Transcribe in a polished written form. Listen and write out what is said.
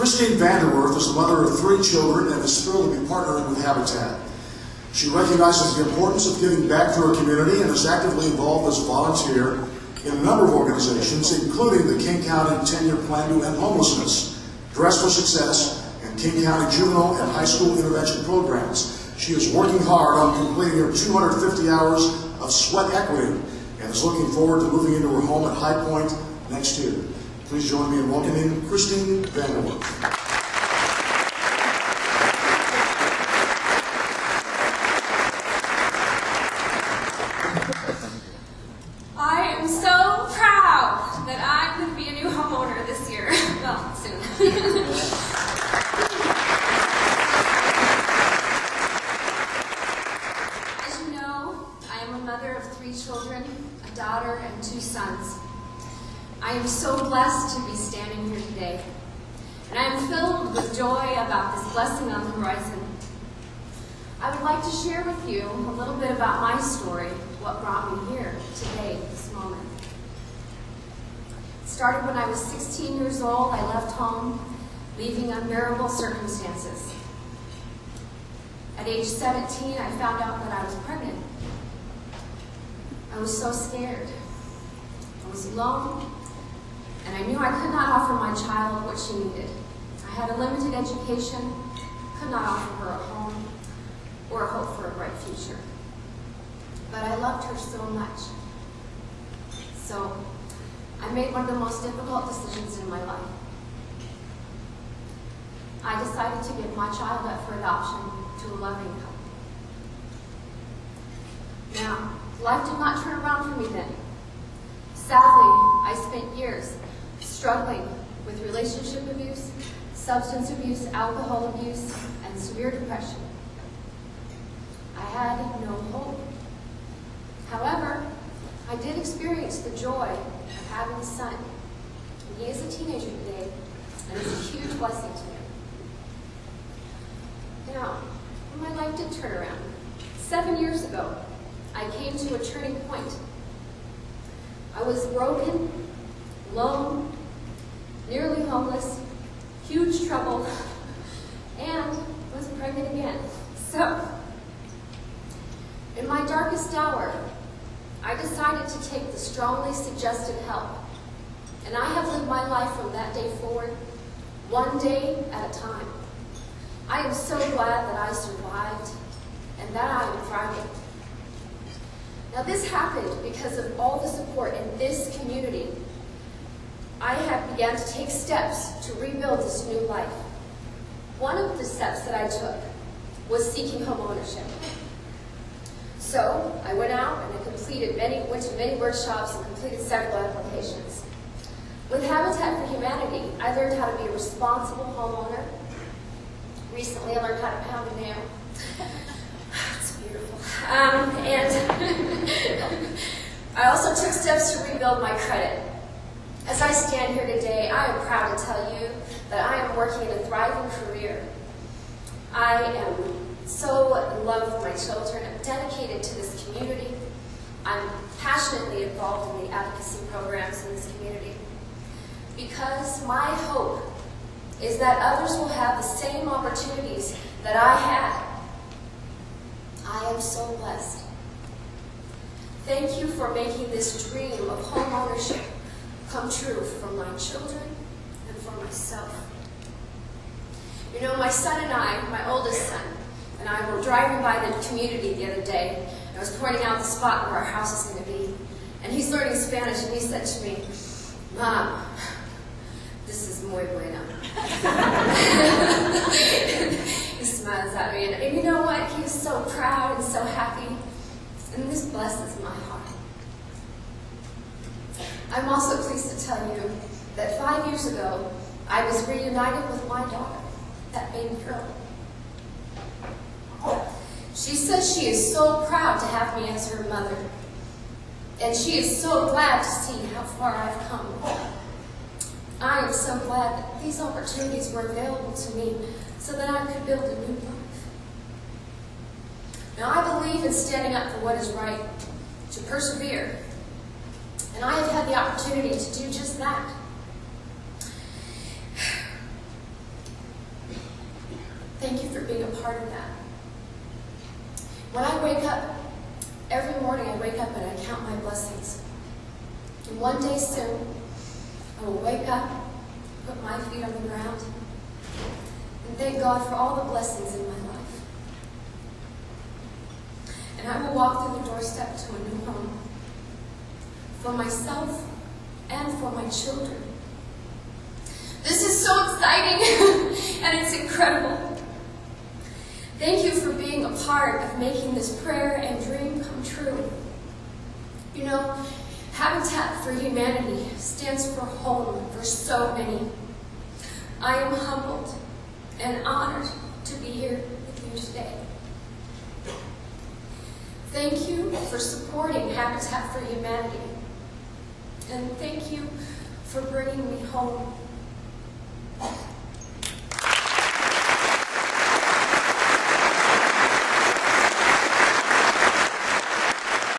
VanderWerf is the mother of 3 children and is thrilled to be partnering with Habitat. She recognizes the importance of giving back to her community and is actively involved as a volunteer in a number of organizations, including the King County 10-Year Plan to End Homelessness, Dress for Success, and King County Juvenile and High School Intervention Programs. She is working hard on completing her 250 hours of sweat equity and is looking forward to moving into her home at High Point next year. Please join me in welcoming VanderWerf. I am so proud that I'm going to be a new homeowner this year. Well, soon. As you know, I am a mother of 3 children, a daughter and 2 sons. I am so blessed to be standing here today, and I am filled with joy about this blessing on the horizon. I would like to share with you a little bit about my story, what brought me here today, this moment. It started when I was 16 years old. I left home, leaving unbearable circumstances. At age 17, I found out that I was pregnant. I was so scared. I was alone, and I knew I could not offer my child what she needed. I had a limited education, could not offer her a home or a hope for a bright future. But I loved her so much. So I made one of the most difficult decisions in my life. I decided to give my child up for adoption to a loving couple. Now, life did not turn around for me then. Sadly, I spent years struggling with relationship abuse, substance abuse, alcohol abuse, and severe depression. I had no hope. However, I did experience the joy of having a son. And he is a teenager today, and it's a huge blessing to me. Now, my life did turn around. 7 years ago, I came to a turning point. I was broken, alone, nearly homeless, huge trouble, and was pregnant again. So, in my darkest hour, I decided to take the strongly suggested help, and I have lived my life from that day forward, one day at a time. I am so glad that I survived and that I am thriving. Now, this happened because of all the support in this community. I have began to take steps to rebuild this new life. One of the steps that I took was seeking home ownership. So I went out and I went to many workshops and completed several applications. With Habitat for Humanity, I learned how to be a responsible homeowner. Recently, I learned how to pound a nail. It's beautiful. And I also took steps to rebuild my credit. As I stand here today, I am proud to tell you that I am working in a thriving career. I am so in love with my children. I'm dedicated to this community. I'm passionately involved in the advocacy programs in this community. Because my hope is that others will have the same opportunities that I had. I am so blessed. Thank you for making this dream of home ownership come true for my children and for myself. You know, my son and I, my oldest son, and I were driving by the community the other day, and I was pointing out the spot where our house is going to be. And he's learning Spanish, and he said to me, "Mom, this is muy bueno." He smiles at me, and you know what? He was so proud and so happy, and this blesses my heart. I'm also pleased to tell you that 5 years ago, I was reunited with my daughter, that baby girl. She says she is so proud to have me as her mother, and she is so glad to see how far I've come. I am so glad that these opportunities were available to me so that I could build a new life. Now, I believe in standing up for what is right, to persevere, and I have had the opportunity to do just that. thank you for being a part of that. When I wake up, every morning I wake up and I count my blessings. And one day soon, I will wake up, put my feet on the ground, and thank God for all the blessings in my life. And I will walk through the doorstep to a new home for myself and for my children. This is so exciting and it's incredible. Thank you for being a part of making this prayer and dream come true. You know, Habitat for Humanity stands for home for so many. I am humbled and honored to be here with you today. Thank you for supporting Habitat for Humanity. And thank you for bringing me home